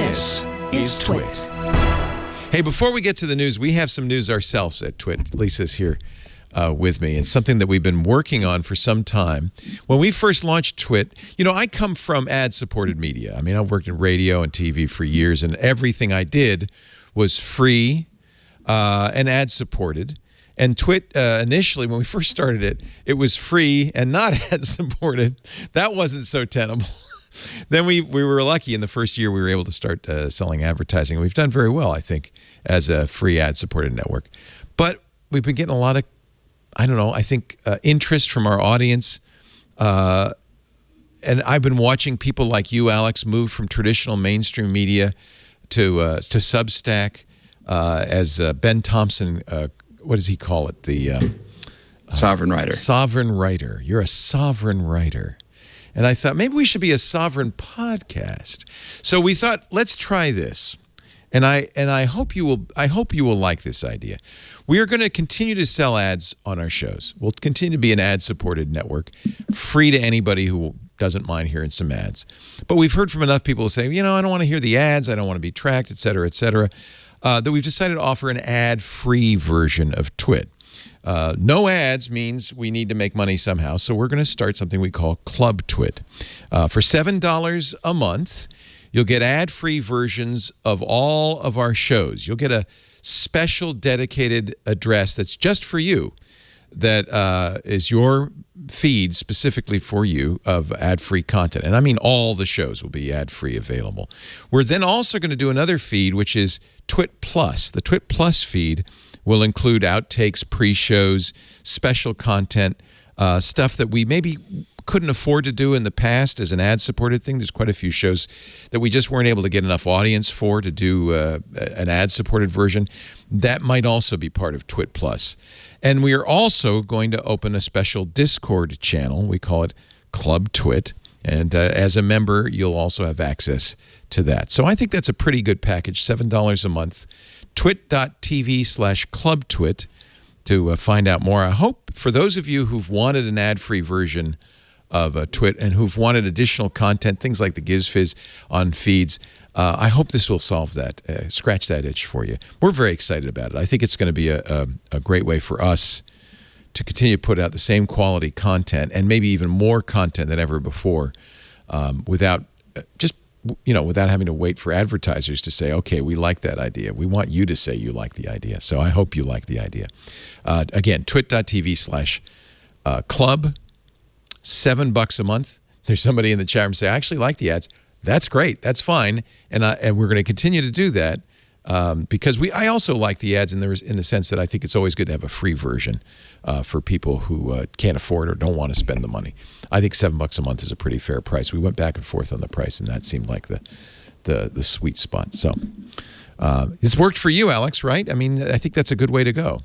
This is TWiT. Hey, before we get to the news, we have some news ourselves at TWiT. Lisa's here with me, and something that we've been working on for some time. When we first launched TWiT, you know, I come from ad-supported media. I mean, I've worked in radio and TV for years, and everything I did was free and ad-supported. And TWiT, initially, when we first started it, it was free and not ad-supported. That wasn't so tenable. Then we were lucky in the first year we were able to start selling advertising. We've done very well, I think, as a free ad-supported network. But we've been getting a lot of, I don't know, I think interest from our audience. And I've been watching people like you, Alex, move from traditional mainstream media to Substack. As Ben Thompson, what does he call it? The sovereign writer. Sovereign writer. You're a sovereign writer. And I thought maybe we should be a sovereign podcast. So we thought, let's try this. And I hope you will like this idea. We are going to continue to sell ads on our shows. We'll continue to be an ad-supported network, free to anybody who doesn't mind hearing some ads. But we've heard from enough people who say, you know, I don't want to hear the ads, I don't want to be tracked, et cetera, that we've decided to offer an ad-free version of TWiT. No ads means we need to make money somehow, so we're going to start something we call Club TWiT. For $7 a month, you'll get ad-free versions of all of our shows. You'll get a special dedicated address that's just for you, that is your feed specifically for you of ad-free content. And I mean all the shows will be ad-free available. We're then also going to do another feed, which is TWiT Plus. The TWiT Plus feed will include outtakes, pre-shows, special content, stuff that we maybe couldn't afford to do in the past as an ad-supported thing. There's quite a few shows that we just weren't able to get enough audience for to do an ad-supported version. That might also be part of TWiT Plus. And we are also going to open a special Discord channel. We call it Club TWiT. And as a member, you'll also have access to that. So I think that's a pretty good package, $7 a month. twit.tv/clubtwit to find out more. I hope for those of you who've wanted an ad-free version of TWiT and who've wanted additional content, things like the GizFizz on feeds, I hope this will solve that, scratch that itch for you. We're very excited about it. I think it's going to be a great way for us to continue to put out the same quality content and maybe even more content than ever before without without having to wait for advertisers to say, okay, we like that idea. We want you to say you like the idea. So I hope you like the idea. Again, twit.tv/club, $7 a month. There's somebody in the chat room say, I actually like the ads. That's great. That's fine. And we're going to continue to do that because I also like the ads in the sense that I think it's always good to have a free version for people who can't afford or don't want to spend the money. I think $7 a month is a pretty fair price. We went back and forth on the price, and that seemed like the sweet spot. So it's worked for you, Alex, right? I mean, I think that's a good way to go.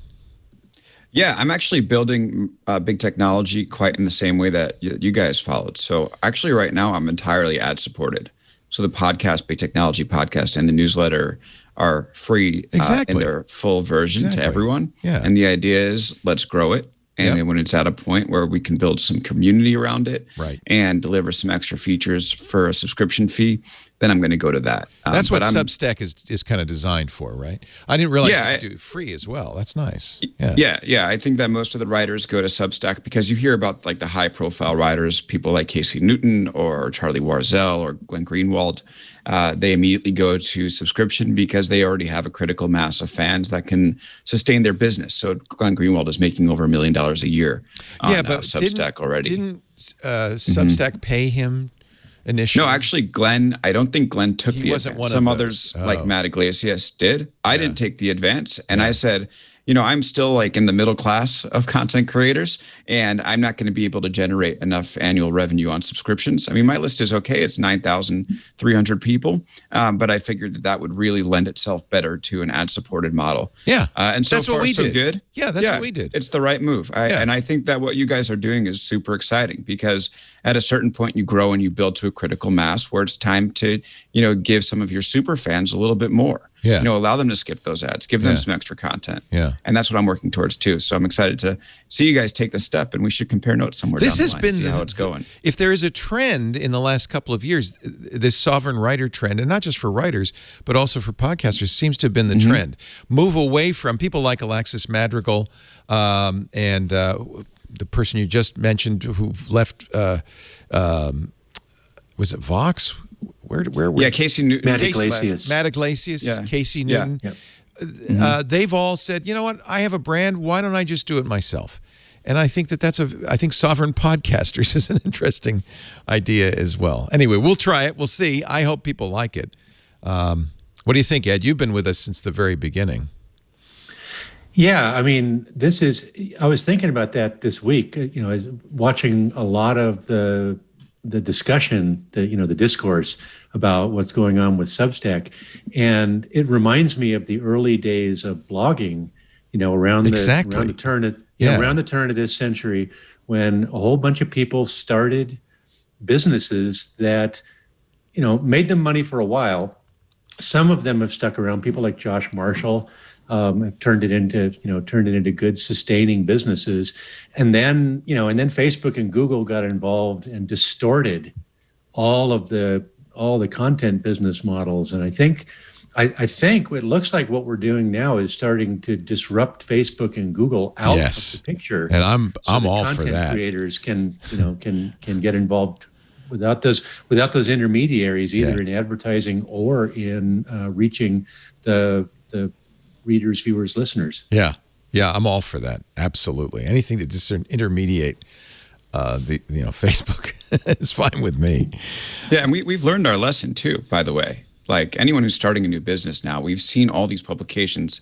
Yeah, I'm actually building big technology quite in the same way that you guys followed. So actually right now I'm entirely ad-supported. So the podcast, Big Technology Podcast, and the newsletter are free in their full version to everyone. Yeah. And the idea is let's grow it. And then when it's at a point where we can build some community around it and deliver some extra features for a subscription fee, then I'm going to go to that. That's what Substack is kind of designed for, right? I didn't realize you could do free as well. That's nice. Yeah. I think that most of the writers go to Substack because you hear about like the high-profile writers, people like Casey Newton or Charlie Warzel or Glenn Greenwald. They immediately go to subscription because they already have a critical mass of fans that can sustain their business. So Glenn Greenwald is making over $1 million a year on Substack already. Didn't Substack pay him initially? No, actually, Glenn, I don't think Glenn took the wasn't advance. One Some of others, those. like Matt Iglesias, did. I didn't take the advance. And I said, you know, I'm still like in the middle class of content creators, and I'm not going to be able to generate enough annual revenue on subscriptions. I mean, my list is okay. It's 9,300 people, but I figured that would really lend itself better to an ad-supported model. Yeah. And so that's far, what we so did. good. Yeah, that's what we did. It's the right move. And I think that what you guys are doing is super exciting because at a certain point you grow and you build to a critical mass where it's time to, give some of your super fans a little bit more. Yeah. allow them to skip those ads, give them some extra content. Yeah. And that's what I'm working towards too. So I'm excited to see you guys take the step, and we should compare notes somewhere down the line to see how it's going. If there is a trend in the last couple of years, this sovereign writer trend, and not just for writers, but also for podcasters, seems to have been the trend. Move away from people like Alexis Madrigal and the person you just mentioned who left, was it Vox? Where Casey Newton. Matt Iglesias, Casey Newton. They've all said, you know what? I have a brand. Why don't I just do it myself? And I think I think sovereign podcasters is an interesting idea as well. Anyway, we'll try it. We'll see. I hope people like it. What do you think, Ed? You've been with us since the very beginning. Yeah, I mean, I was thinking about that this week, I was watching a lot of the discussion, the discourse about what's going on with Substack. And it reminds me of the early days of blogging, around the turn of this century, when a whole bunch of people started businesses that, made them money for a while. Some of them have stuck around. People like Josh Marshall have turned it into good sustaining businesses. And then Facebook and Google got involved and distorted all the content business models. And I think it looks like what we're doing now is starting to disrupt Facebook and Google out of the picture. And I'm all for that. Content creators can get involved without those intermediaries, either in advertising or in reaching the readers, viewers, listeners. Yeah, I'm all for that. Absolutely, anything to disintermediate Facebook is fine with me. Yeah, and we've learned our lesson too. By the way, like anyone who's starting a new business now, we've seen all these publications,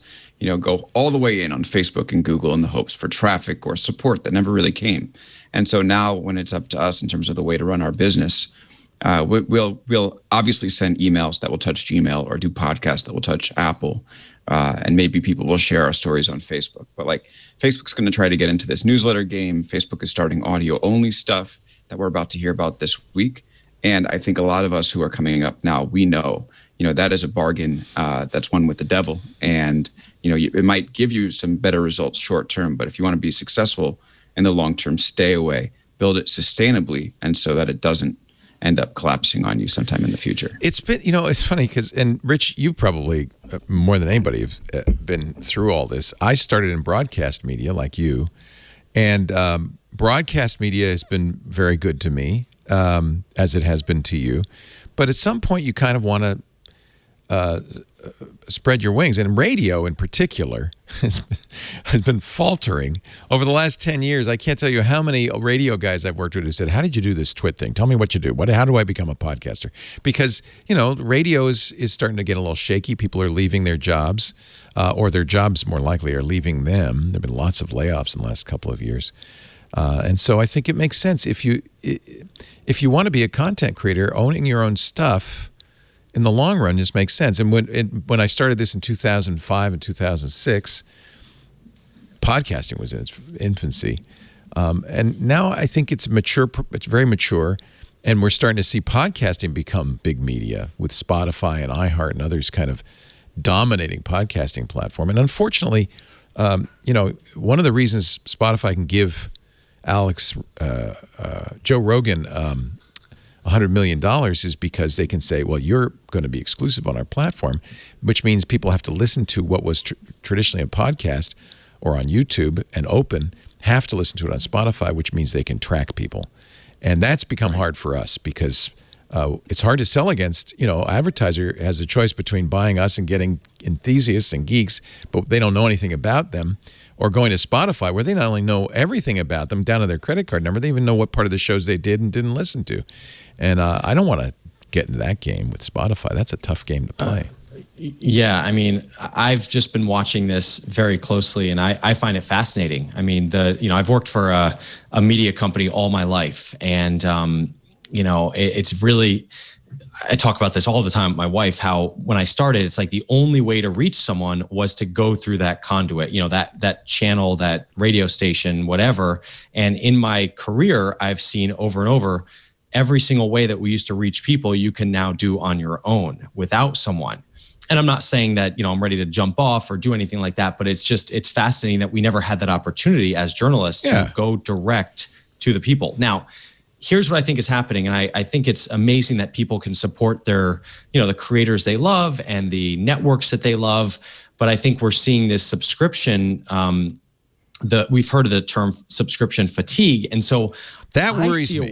go all the way in on Facebook and Google in the hopes for traffic or support that never really came. And so now, when it's up to us in terms of the way to run our business, we'll obviously send emails that will touch Gmail or do podcasts that will touch Apple. And maybe people will share our stories on Facebook. But Facebook's going to try to get into this newsletter game. Facebook is starting audio only stuff that we're about to hear about this week. And I think a lot of us who are coming up now, we know, that is a bargain that's one with the devil. And, it might give you some better results short term. But if you want to be successful in the long term, stay away, build it sustainably, and so that it doesn't end up collapsing on you sometime in the future. It's been, it's funny because, and Rich, you probably more than anybody have been through all this. I started in broadcast media like you, and broadcast media has been very good to me, as it has been to you. But at some point, you kind of want to spread your wings, and radio in particular has been faltering over the last 10 years. I can't tell you how many radio guys I've worked with who said, how did you do this TWiT thing? Tell me what you do. How do I become a podcaster? Because, radio is starting to get a little shaky. People are leaving their jobs, or their jobs more likely are leaving them. There have been lots of layoffs in the last couple of years. And so I think it makes sense if you want to be a content creator, owning your own stuff in the long run just makes sense. And when I started this in 2005 and 2006, podcasting was in its infancy. And now I think it's very mature, and we're starting to see podcasting become big media with Spotify and iHeart and others kind of dominating podcasting platform. And unfortunately, one of the reasons Spotify can give Joe Rogan $100 million is because they can say, well, you're going to be exclusive on our platform, which means people have to listen to what was traditionally a podcast or on YouTube and open, have to listen to it on Spotify, which means they can track people. And that's become hard for us because it's hard to sell against, advertiser has a choice between buying us and getting enthusiasts and geeks, but they don't know anything about them, or going to Spotify where they not only know everything about them down to their credit card number, they even know what part of the shows they did and didn't listen to. And I don't want to get into that game with Spotify. That's a tough game to play. Yeah, I mean, I've just been watching this very closely, and I find it fascinating. I mean, I've worked for a media company all my life, and it's really, I talk about this all the time with my wife, how when I started, it's like the only way to reach someone was to go through that conduit, that channel, that radio station, whatever. And in my career, I've seen over and over, every single way that we used to reach people, you can now do on your own without someone. And I'm not saying that, I'm ready to jump off or do anything like that, but it's fascinating that we never had that opportunity as journalists to go direct to the people. Now, here's what I think is happening. And I think it's amazing that people can support their, the creators they love and the networks that they love. But I think we're seeing this subscription, we've heard of the term subscription fatigue. And so that worries me.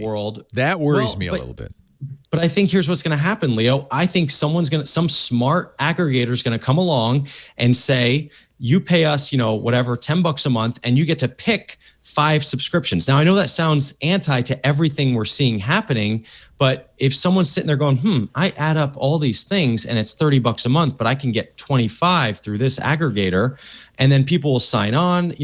That worries me a little bit. But I think here's what's going to happen, Leo. I think some smart aggregator is going to come along and say, you pay us, whatever, $10 a month, and you get to pick 5 subscriptions. Now, I know that sounds anti to everything we're seeing happening, but if someone's sitting there going, I add up all these things and it's $30 a month, but I can get 25 through this aggregator, and then people will sign on,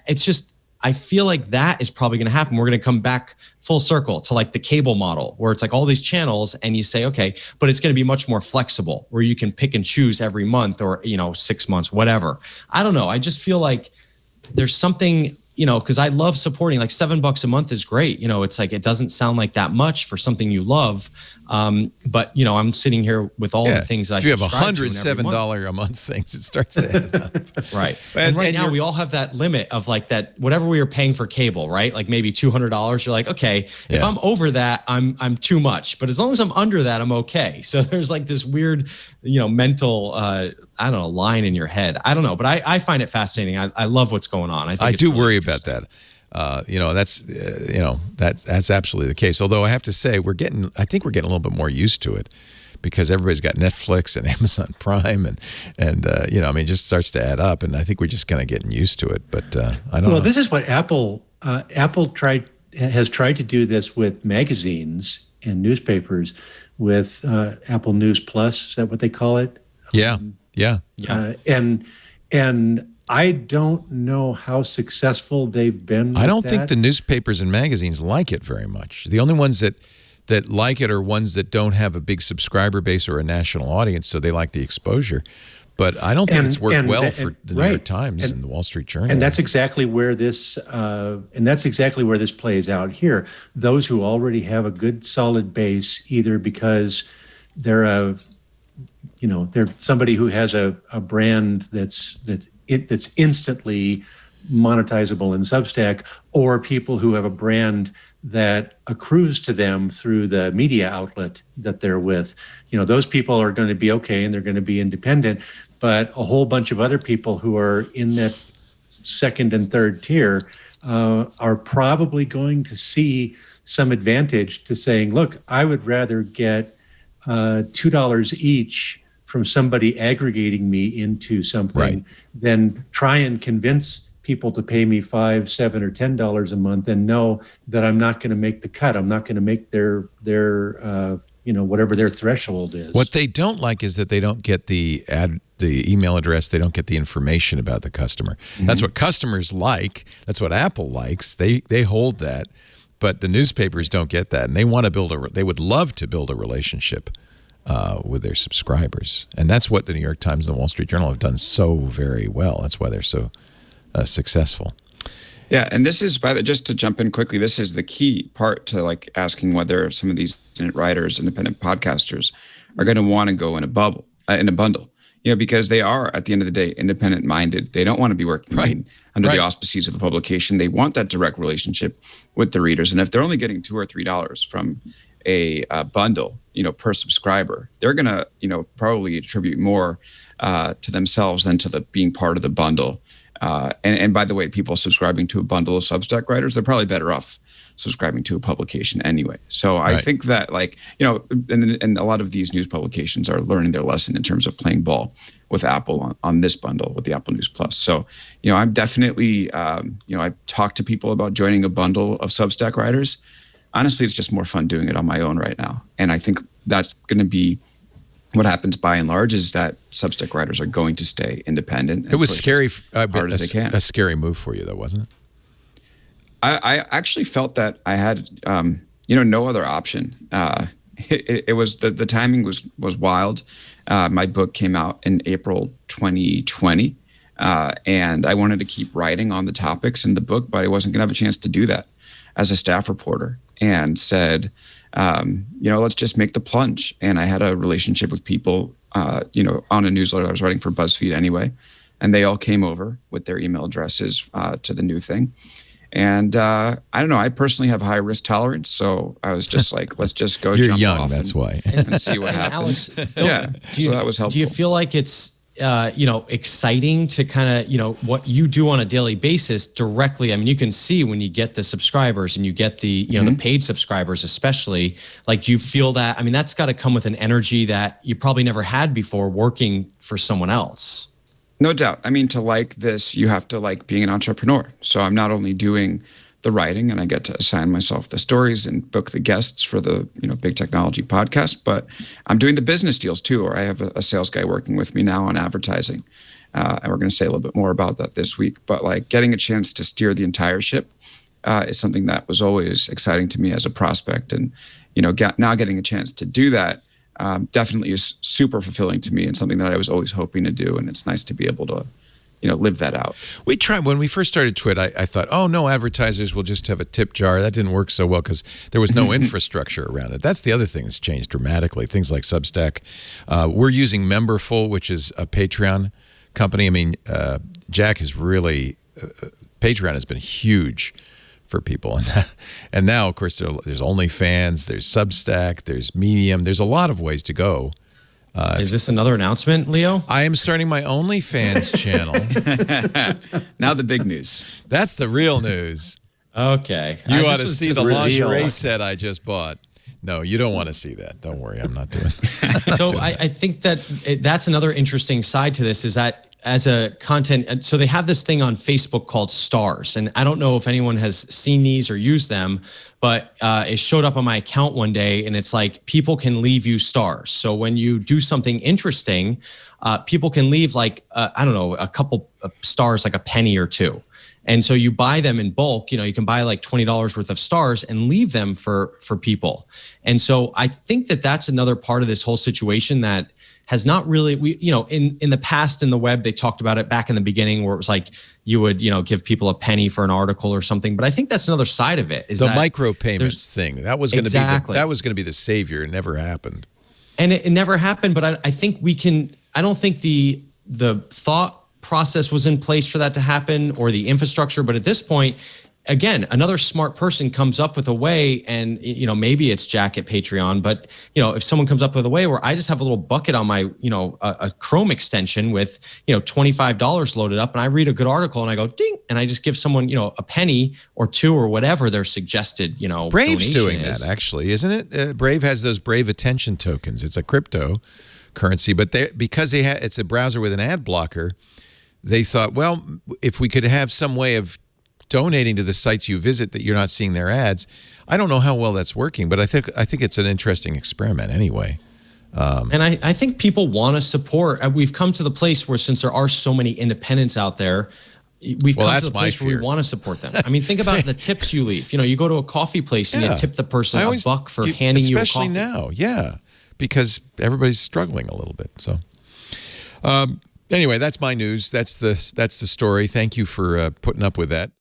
it's just, I feel like that is probably going to happen. We're going to come back full circle to like the cable model where it's like all these channels and you say, okay, but it's going to be much more flexible where you can pick and choose every month or, 6 months, whatever. I don't know. I just feel like there's something, because I love supporting, like $7 a month is great. It's like, it doesn't sound like that much for something you love. But I'm sitting here with all the things that if you have $107 a month things, it starts to add up. Right. And right now we all have that limit of like that, whatever we were paying for cable, right? Like maybe $200. You're like, okay, if I'm over that, I'm too much, but as long as I'm under that, I'm okay. So there's like this weird, mental, line in your head. I don't know, but I find it fascinating. I love what's going on. I do worry about that. That's absolutely the case. Although I have to say, I think we're getting a little bit more used to it because everybody's got Netflix and Amazon Prime and it just starts to add up. And I think we're just kind of getting used to it. But I don't know. Well, this is what Apple has tried to do this with magazines and newspapers with Apple News Plus. Is that what they call it? Yeah. And I don't know how successful they've been. I don't think the newspapers and magazines like it very much. The only ones that like it are ones that don't have a big subscriber base or a national audience, so they like the exposure. But I don't think it's worked well for the New York Times and the Wall Street Journal. And that's exactly where this plays out here. Those who already have a good solid base, either because they're they're somebody who has a brand that's instantly monetizable in Substack, or people who have a brand that accrues to them through the media outlet that they're with. Those people are going to be okay and they're going to be independent, but a whole bunch of other people who are in that second and third tier are probably going to see some advantage to saying, look, I would rather get $2 each from somebody aggregating me into something than try and convince people to pay me $5, $7, or $10 a month and know that I'm not going to make the cut. I'm not going to make their whatever their threshold is. What they don't like is that they don't get the email address. They don't get the information about the customer. Mm-hmm. That's what customers like. That's what Apple likes. They hold that, but the newspapers don't get that, and they want to they would love to build a relationship with their subscribers. And that's what the New York Times and the Wall Street Journal have done so very well. That's why they're so successful. Yeah, and this is, just to jump in quickly, this is the key part to like asking whether some of these independent writers, independent podcasters are going to want to go in a bundle, because they are, at the end of the day, independent minded. They don't want to be working under the auspices of a publication. They want that direct relationship with the readers. And if they're only getting $2 or $3 from a bundle, per subscriber, they're going to, probably attribute more to themselves than to being part of the bundle. And by the way, people subscribing to a bundle of Substack writers, they're probably better off subscribing to a publication anyway. So I think that and a lot of these news publications are learning their lesson in terms of playing ball with Apple on this bundle with the Apple News Plus. So, I'm definitely, I've talked to people about joining a bundle of Substack writers. Honestly, it's just more fun doing it on my own right now. And I think that's going to be what happens by and large, is that Substack writers are going to stay independent. It was scary, hard as they can. A scary move for you, though, wasn't it? I actually felt that I had, no other option. It was the timing was wild. My book came out in April 2020, and I wanted to keep writing on the topics in the book, but I wasn't going to have a chance to do that as a staff reporter, and said, let's just make the plunge. And I had a relationship with people on a newsletter I was writing for BuzzFeed anyway. And they all came over with their email addresses to the new thing. And I don't know. I personally have high risk tolerance, so I was just like, let's just go. You're jump young, off that's why. and see what happens. Alex, So that was helpful. Do you feel like it's exciting to kind of what you do on a daily basis directly? I mean, you can see when you get the subscribers and you get the the paid subscribers, especially. Like, do you feel that? I mean, that's got to come with an energy that you probably never had before working for someone else. No doubt. I mean, to like this, you have to like being an entrepreneur. So I'm not only doing the writing and I get to assign myself the stories and book the guests for the Big Technology podcast, but I'm doing the business deals too, or I have a sales guy working with me now on advertising. And we're going to say a little bit more about that this week. But like getting a chance to steer the entire ship is something that was always exciting to me as a prospect. And, now getting a chance to do that definitely is super fulfilling to me and something that I was always hoping to do. And it's nice to be able to, live that out. We tried, when we first started TWiT, I thought, oh, no, advertisers will just have a tip jar. That didn't work so well because there was no infrastructure around it. That's the other thing that's changed dramatically, things like Substack. We're using Memberful, which is a Patreon company. I mean, Jack has really, Patreon has been huge for people. And now, of course, there's OnlyFans, there's Substack, there's Medium. There's a lot of ways to go. Is this another announcement, Leo? I am starting my OnlyFans channel. Now the big news. That's the real news. Okay. You ought to see the lingerie set I just bought. No, you don't want to see that. Don't worry, I'm not doing it. So I think that's another interesting side to this is that as a content, so they have this thing on Facebook called Stars. And I don't know if anyone has seen these or used them, but it showed up on my account one day and it's like people can leave you stars. So when you do something interesting, people can leave like, a couple of stars, like a penny or two. And so you buy them in bulk, you can buy like $20 worth of stars and leave them for people. And so I think that's another part of this whole situation that has not really, in the past in the web, they talked about it back in the beginning where it was like you would, give people a penny for an article or something. But I think that's another side of it. Is the micropayments thing. That was going to exactly. be that was going to be the savior. It never happened. And it never happened. But I think I don't think the thought process was in place for that to happen or the infrastructure. But at this point, again, another smart person comes up with a way, and maybe it's Jack at Patreon, but if someone comes up with a way where I just have a little bucket on my a Chrome extension with $25 loaded up, and I read a good article and I go ding, and I just give someone a penny or two or whatever their suggested Brave's doing is. that actually, isn't it? Brave has those Brave attention tokens. It's a cryptocurrency, but because it's a browser with an ad blocker, they thought, well, if we could have some way of donating to the sites you visit that you're not seeing their ads. I don't know how well that's working, but I think it's an interesting experiment anyway. And I think people want to support. We've come to the place where since there are so many independents out there, we've come to the place where we want to support them. I mean, think about the tips you leave. You go to a coffee place and you tip the person $1 for handing you a coffee. Especially now, because everybody's struggling a little bit. So anyway, that's my news. That's the story. Thank you for putting up with that.